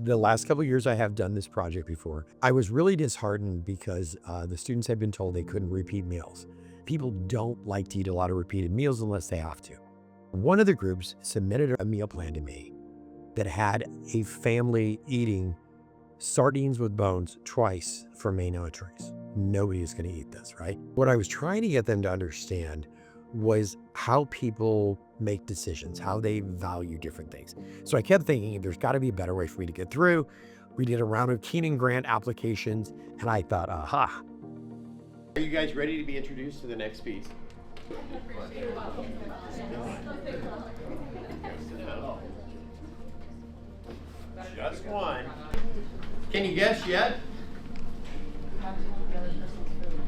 The last couple of years I have done this project before, I was really disheartened because the students had been told they couldn't repeat meals. People don't like to eat a lot of repeated meals unless they have to. One of the groups submitted a meal plan to me that had a family eating sardines with bones twice for main entrees. Nobody is going to eat this, right? What I was trying to get them to understand was how people make decisions, how they value different things. So I kept thinking there's got to be a better way for me to get through. We did a round of Keenan grant applications, and I thought, aha. Are you guys ready to be introduced to the next piece? Just one. Can you guess yet?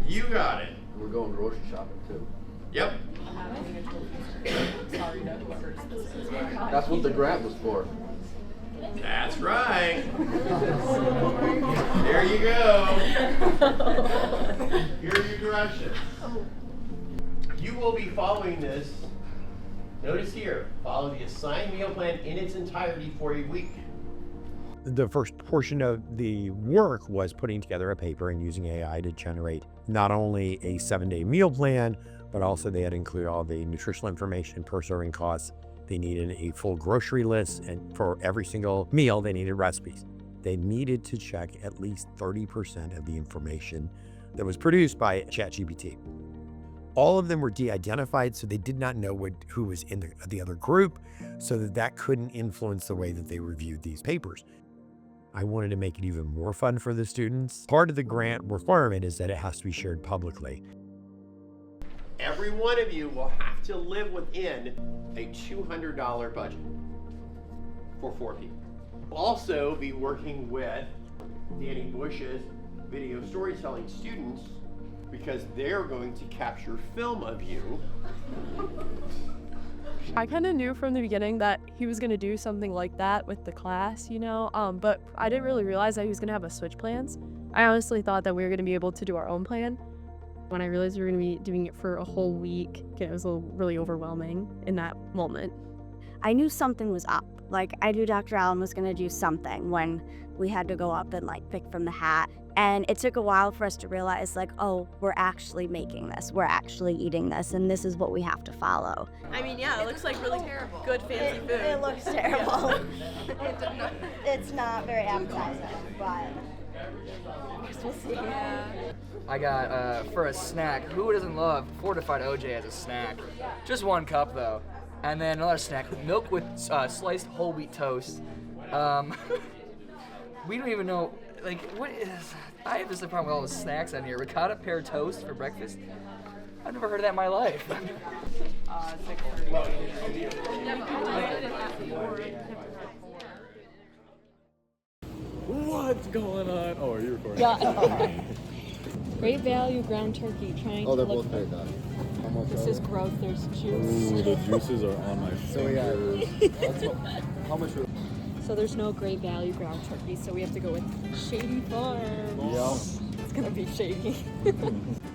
You got it. We're going grocery shopping too. Yep. That's what the grant was for. That's right. There you go. Here are your directions. You will be following this. Notice here, follow the assigned meal plan in its entirety for a week. The first portion of the work was putting together a paper and using AI to generate not only a 7-day meal plan, but also they had to include all the nutritional information, per serving costs. They needed a full grocery list, and for every single meal, they needed recipes. They needed to check at least 30% of the information that was produced by ChatGPT. All of them were de-identified, so they did not know who was in the other group, so that couldn't influence the way that they reviewed these papers. I wanted to make it even more fun for the students. Part of the grant requirement is that it has to be shared publicly. Every one of you will have to live within a $200 budget for 4 people. We'll also be working with Danny Bush's video storytelling students because they're going to capture film of you. I kind of knew from the beginning that he was going to do something like that with the class, but I didn't really realize that he was going to have us switch plans. I honestly thought that we were going to be able to do our own plan. When I realized we were going to be doing it for a whole week, it was really overwhelming in that moment. I knew something was up. Like, I knew Dr. Allen was going to do something when we had to go up and pick from the hat. And it took a while for us to realize oh, we're actually making this. We're actually eating this, and this is what we have to follow. I mean, yeah, it looks like really terrible. Good fancy food. It looks terrible. It's not very appetizing, but I guess we'll see. Yeah. I got, for a snack, who doesn't love fortified OJ as a snack? Just 1 cup, though. And then another snack, milk with sliced whole wheat toast. We don't even know, what is... I have this problem with all the snacks on here. Ricotta pear toast for breakfast? I've never heard of that in my life. What's going on? Oh, are you recording? Yeah. Great value ground turkey. Trying Oh, to they're look both paid that. How much This are is they? gross. There's juice. Ooh, the juices are on my So we got. fingers. How much are So there's no great value ground turkey. So we have to go with Shady Farms. Yep. It's gonna be shady.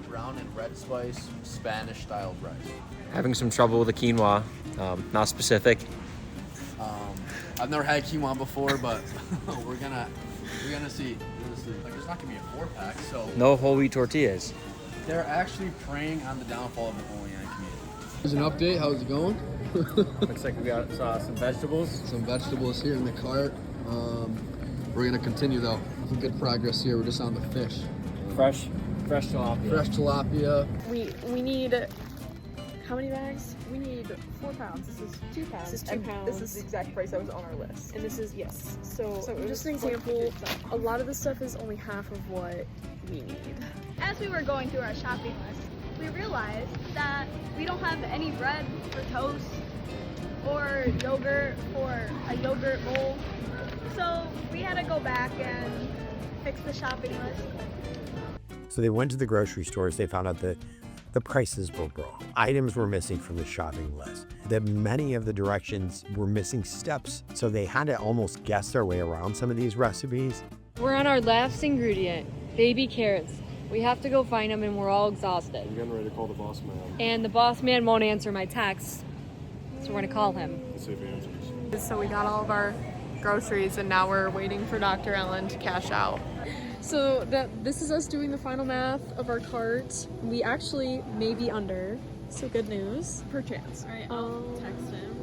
Brown and red spice, Spanish style rice. Having some trouble with the quinoa, not specific. I've never had quinoa before, but we're gonna see. There's not gonna be a 4-pack, so No whole wheat tortillas. they're actually preying on the downfall of the Olean community. Here's an update. How's it going? Looks like we got some vegetables. Some vegetables here in the cart. We're gonna continue though. Some good progress here. We're just on the fish. Fresh tilapia. Fresh tilapia. We need, how many bags? We need 4 pounds. This is 2 pounds. This is 2 pounds. This is the exact price that was on our list. And this is, yes. So it just was an example, a lot of the stuff is only half of what we need. As we were going through our shopping list, we realized that we don't have any bread for toast or yogurt for a yogurt bowl. So we had to go back and fix the shopping list. So they went to the grocery stores. They found out that the prices were wrong. Items were missing from the shopping list. That many of the directions were missing steps. So they had to almost guess their way around some of these recipes. We're on our last ingredient, baby carrots. We have to go find them, and we're all exhausted. I'm getting ready to call the boss man. And the boss man won't answer my text, so we're gonna call him. Let's see if he answers. So we got all of our groceries, and now we're waiting for Dr. Ellen to cash out. So this is us doing the final math of our cart. We actually may be under, so good news. Per chance, right? I'll text him.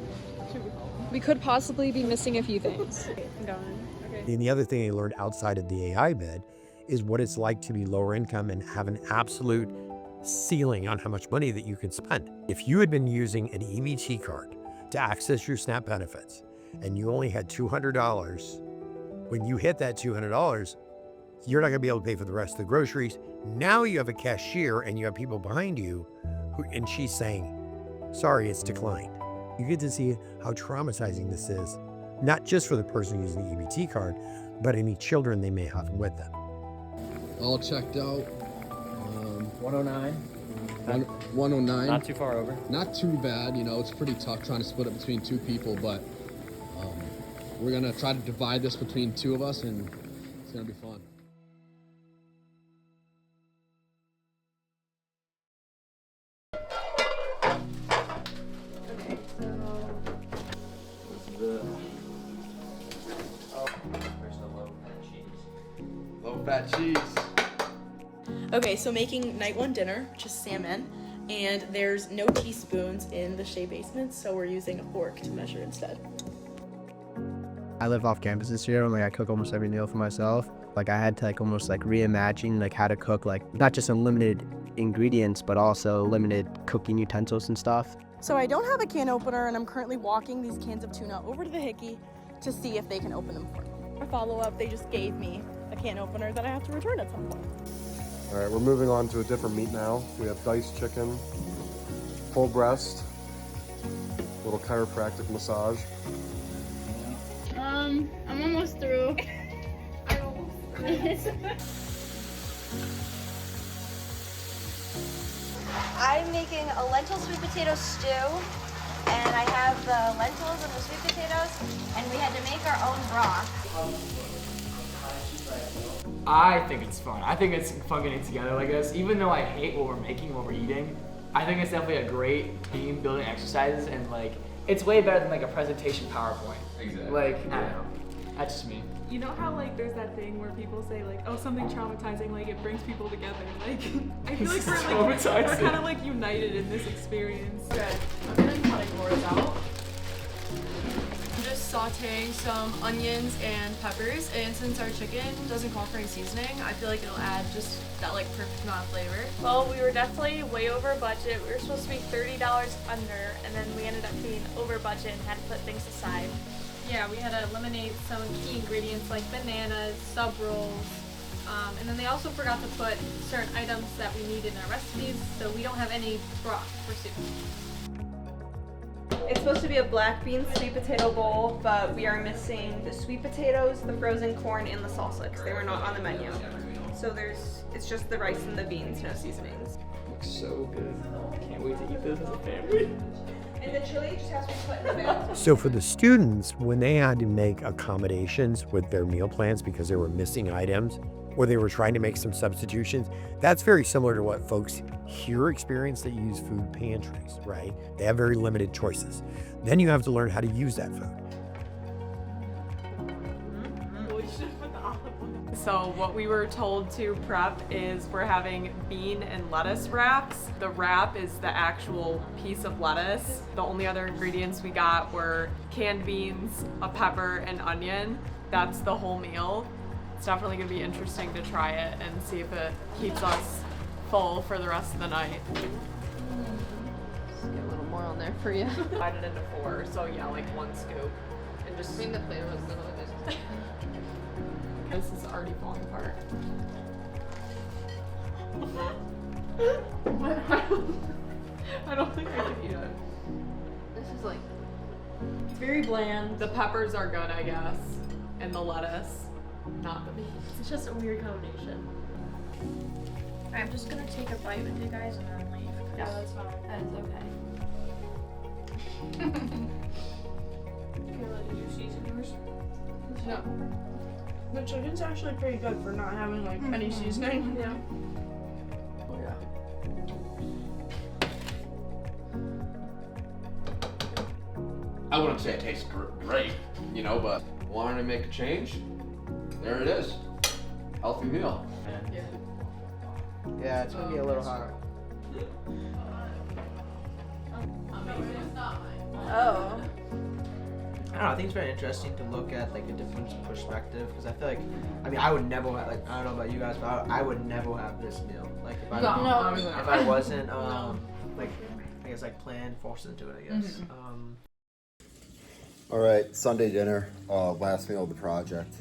We could possibly be missing a few things. I'm going. Okay. And the other thing I learned outside of the AI bid is what it's like to be lower income and have an absolute ceiling on how much money that you can spend. If you had been using an EBT card to access your SNAP benefits and you only had $200, when you hit that $200, you're not gonna be able to pay for the rest of the groceries. Now you have a cashier and you have people behind you and she's saying, sorry, it's declined. You get to see how traumatizing this is, not just for the person using the EBT card, but any children they may have with them. All checked out. 109. 109. Not too far over. Not too bad, you know, it's pretty tough trying to split it between two people, but we're gonna try to divide this between two of us and it's gonna be fun. Okay, so Low fat cheese. Okay, so making night one dinner, which is salmon, and there's no teaspoons in the Shea basement, so we're using a fork to measure instead. I live off campus this year, and I cook almost every meal for myself. I had to almost reimagine how to cook, not just unlimited ingredients, but also limited cooking utensils and stuff. So I don't have a can opener, and I'm currently walking these cans of tuna over to the Hickey to see if they can open them for me. For follow-up, they just gave me a can opener that I have to return at some point. All right, we're moving on to a different meat now. We have diced chicken, whole breast, little chiropractic massage. I'm almost through. I'm making a lentil sweet potato stew, and I have the lentils and the sweet potatoes, and we had to make our own broth. I think it's fun. I think it's fun getting together like this. Even though I hate what we're making, what we're eating, I think it's definitely a great team building exercises, and it's way better than a presentation PowerPoint. Exactly. I don't know. That's just me. You know how there's that thing where people say oh, something traumatizing, it brings people together. I feel like we're kind of united in this experience. Okay, I'm gonna cut yours out. I'm just sauteing some onions and peppers, and since our chicken doesn't call for any seasoning, I feel like it'll add just that perfect amount of flavor. Well, we were definitely way over budget. We were supposed to be $30 under, and then we ended up being over budget and had to put things aside. Yeah, we had to eliminate some key ingredients like bananas, sub rolls, and then they also forgot to put certain items that we need in our recipes, so we don't have any broth for soup. It's supposed to be a black bean sweet potato bowl, but we are missing the sweet potatoes, the frozen corn, and the salsa because they were not on the menu. So it's just the rice and the beans, no seasonings. Looks so good. Can't wait to eat this as a family. And the chili just has to be put in the bowl. So for the students, when they had to make accommodations with their meal plans because they were missing items or they were trying to make some substitutions, that's very similar to what folks here experience that use food pantries, right? They have very limited choices. Then you have to learn how to use that food. So what we were told to prep is we're having bean and lettuce wraps. The wrap is the actual piece of lettuce. The only other ingredients we got were canned beans, a pepper, and onion. That's the whole meal. It's definitely gonna be interesting to try it and see if it keeps us full for the rest of the night. Just get a little more on there for you. Divide it into 4, so yeah, 1 scoop. And just the flavor was good. This is already falling apart. I don't think I can eat it. This is It's very bland. The peppers are good, I guess. And the lettuce, not the beans. it's just a weird combination. I'm just gonna take a bite with you guys and then leave. Yeah, that's fine. That is okay. Kayla, did you season yours? No. The chicken's actually pretty good for not having any seasoning. Yeah. Oh yeah. I wouldn't say it tastes great, but wanting to make a change, there it is. Healthy meal. Yeah, it's gonna be a little hard. Oh. I don't know, I think it's very interesting to look at like a different perspective because I feel like, I mean, I would never have, like, I don't know about you guys, but I would never have this meal. Like if I wasn't like, I guess like planned, forced into it, I guess. All right, Sunday dinner, last meal of the project.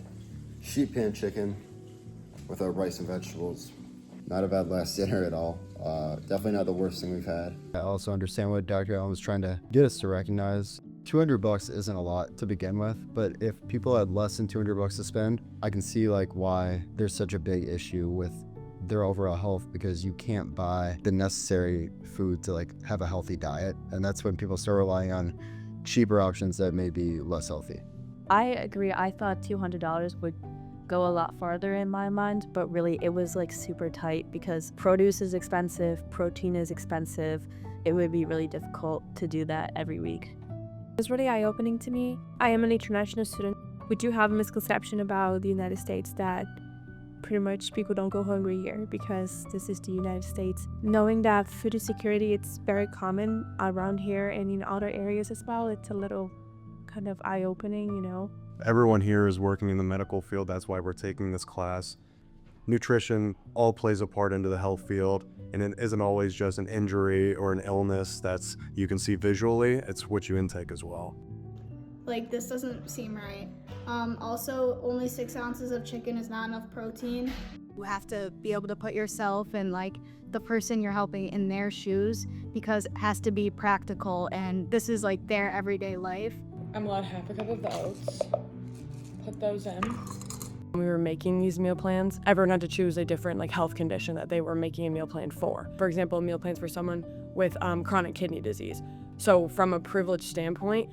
Sheet pan chicken with our rice and vegetables. Not a bad last dinner at all. Definitely not the worst thing we've had. I also understand what Dr. Allen was trying to get us to recognize. $200 isn't a lot to begin with, but if people had less than $200 to spend, I can see like why there's such a big issue with their overall health, because you can't buy the necessary food to like have a healthy diet. And that's when people start relying on cheaper options that may be less healthy. I agree. I thought $200 would go a lot farther in my mind, but really it was like super tight because produce is expensive, protein is expensive. It would be really difficult to do that every week. It was really eye-opening to me. I am an international student. We do have a misconception about the United States that pretty much people don't go hungry here because this is the United States. Knowing that food insecurity, it's very common around here and in other areas as well, it's a little kind of eye-opening, you know. Everyone here is working in the medical field. That's why we're taking this class. Nutrition all plays a part into the health field, and it isn't always just an injury or an illness that's you can see visually. It's what you intake as well. Like, this doesn't seem right. Also, only 6 ounces of chicken is not enough protein. You have to be able to put yourself and like the person you're helping in their shoes, because it has to be practical, and this is like their everyday life. I'm allowed half a cup of the oats. Put those in. When we were making these meal plans, everyone had to choose a different like health condition that they were making a meal plan for. For example, meal plans for someone with chronic kidney disease. So from a privileged standpoint,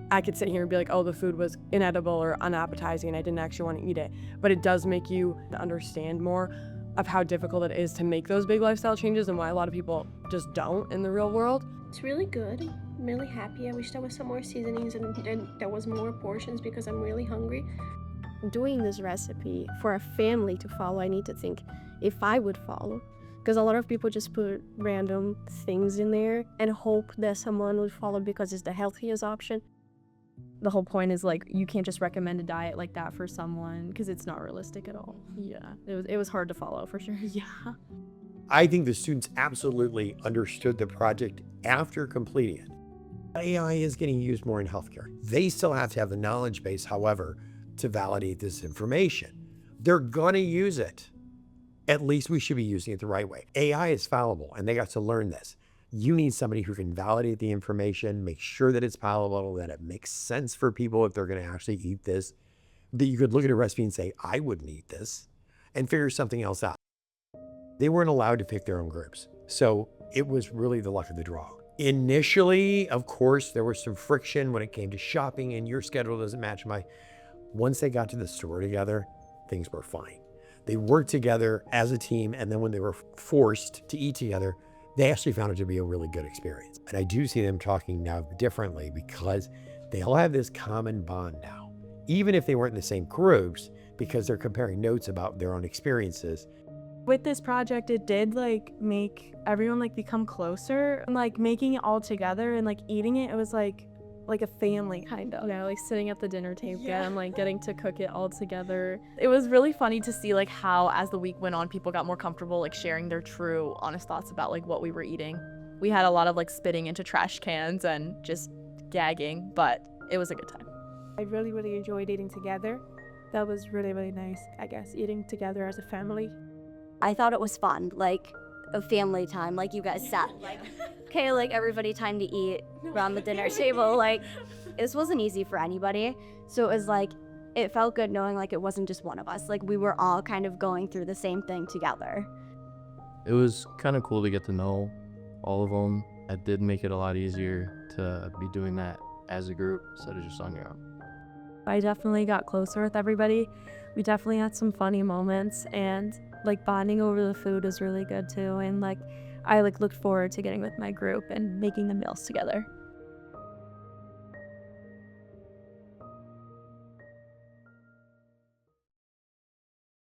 I could sit here and be like, oh, the food was inedible or unappetizing, I didn't actually want to eat it. But it does make you understand more of how difficult it is to make those big lifestyle changes and why a lot of people just don't in the real world. It's really good. I'm really happy. I wish there was some more seasonings and there was more portions because I'm really hungry. Doing this recipe for a family to follow, I need to think if I would follow. Because a lot of people just put random things in there and hope that someone would follow because it's the healthiest option. The whole point is like you can't just recommend a diet like that for someone because it's not realistic at all. Yeah, it was hard to follow for sure. Yeah. I think the students absolutely understood the project after completing it. AI is getting used more in healthcare. They still have to have the knowledge base, however, to validate this information. They're gonna use it. At least we should be using it the right way. AI is fallible, and they got to learn this. You need somebody who can validate the information, make sure that it's palatable, that it makes sense for people if they're gonna actually eat this, that you could look at a recipe and say, I wouldn't eat this, and figure something else out. They weren't allowed to pick their own groups. So it was really the luck of the draw. Initially, of course, there was some friction when it came to shopping and your schedule doesn't match my. Once they got to the store together, things were fine. They worked together as a team, and then when they were forced to eat together, they actually found it to be a really good experience. And I do see them talking now differently because they all have this common bond now, even if they weren't in the same groups, because they're comparing notes about their own experiences. With this project, it did like make everyone like become closer, and like making it all together and like eating it, it was like a family kind of. Yeah, like sitting at the dinner table and like getting to cook it all together. It was really funny to see like how as the week went on, people got more comfortable like sharing their true, honest thoughts about like what we were eating. We had a lot of like spitting into trash cans and just gagging, but it was a good time. I really, really enjoyed eating together. That was really, really nice, I guess, eating together as a family. I thought it was fun, like a family time, like you guys said. Like, okay, like everybody time to eat around the dinner table. Like, this wasn't easy for anybody. So it was like, it felt good knowing like it wasn't just one of us. Like we were all kind of going through the same thing together. It was kind of cool to get to know all of them. It did make it a lot easier to be doing that as a group instead of just on your own. I definitely got closer with everybody. We definitely had some funny moments, and like bonding over the food was really good too. And like I like looked forward to getting with my group and making the meals together.